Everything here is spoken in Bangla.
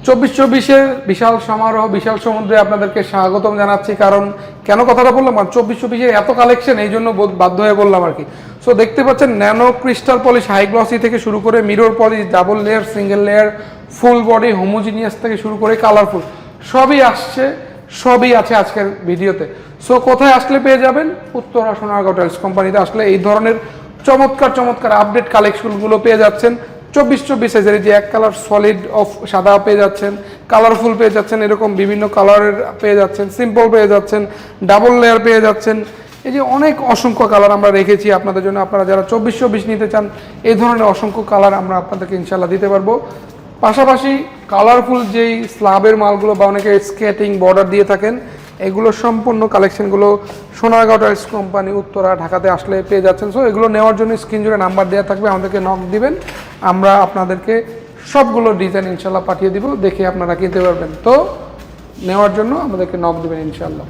24-24-এর বিশাল সমারোহ, বিশাল সমুদ্রে আপনাদেরকে স্বাগতম জানাচ্ছি। কারণ কেন কথাটা বললাম, 24-24-এর এত কালেকশন, এই জন্য বাধ্য হয়ে বললাম আর কি। সো দেখতে পাচ্ছেন nano crystal polish, high glossy থেকে শুরু করে mirror polish, double layer, single layer, full body, homogeneous থেকে শুরু করে কালারফুল, সবই আসছে, সবই আছে আজকের ভিডিওতে। সো কোথায় আসলে পেয়ে যাবেন? উত্তরা সোনারগাঁও টাইলস কোম্পানিতে আসলে এই ধরনের চমৎকার চমৎকার আপডেট কালেকশনগুলো পেয়ে যাচ্ছেন। 24-24 সাইজের যে এক কালার সলিড অফ সাদা পেয়ে যাচ্ছেন, কালারফুল পেয়ে যাচ্ছেন, এরকম বিভিন্ন কালারের পেয়ে যাচ্ছেন, সিম্পল পেয়ে যাচ্ছেন, ডাবল লেয়ার পেয়ে যাচ্ছেন। এই যে অনেক অসংখ্য কালার আমরা রেখেছি আপনাদের জন্য। আপনারা যারা 24-24 নিতে চান, এই ধরনের অসংখ্য কালার আমরা আপনাদেরকে ইনশাল্লাহ দিতে পারবো। পাশাপাশি কালারফুল যেই স্ল্যাবের মালগুলো বা অনেকে স্কেটিং বর্ডার দিয়ে থাকেন, এগুলো সম্পূর্ণ কালেকশনগুলো সোনারগাঁও টাইলস কোম্পানি উত্তরা ঢাকাতে আসলে পেয়ে যাচ্ছেন। সো এগুলো নেওয়ার জন্য স্ক্রিন জুড়ে নাম্বার দেওয়া থাকবে, আমাদেরকে নক দিবেন, আমরা আপনাদেরকে সবগুলো ডিজাইন ইনশাল্লাহ পাঠিয়ে দিব, দেখে আপনারা কিনতে পারবেন। তো নেওয়ার জন্য আমাদেরকে নক দিবেন ইনশাল্লাহ।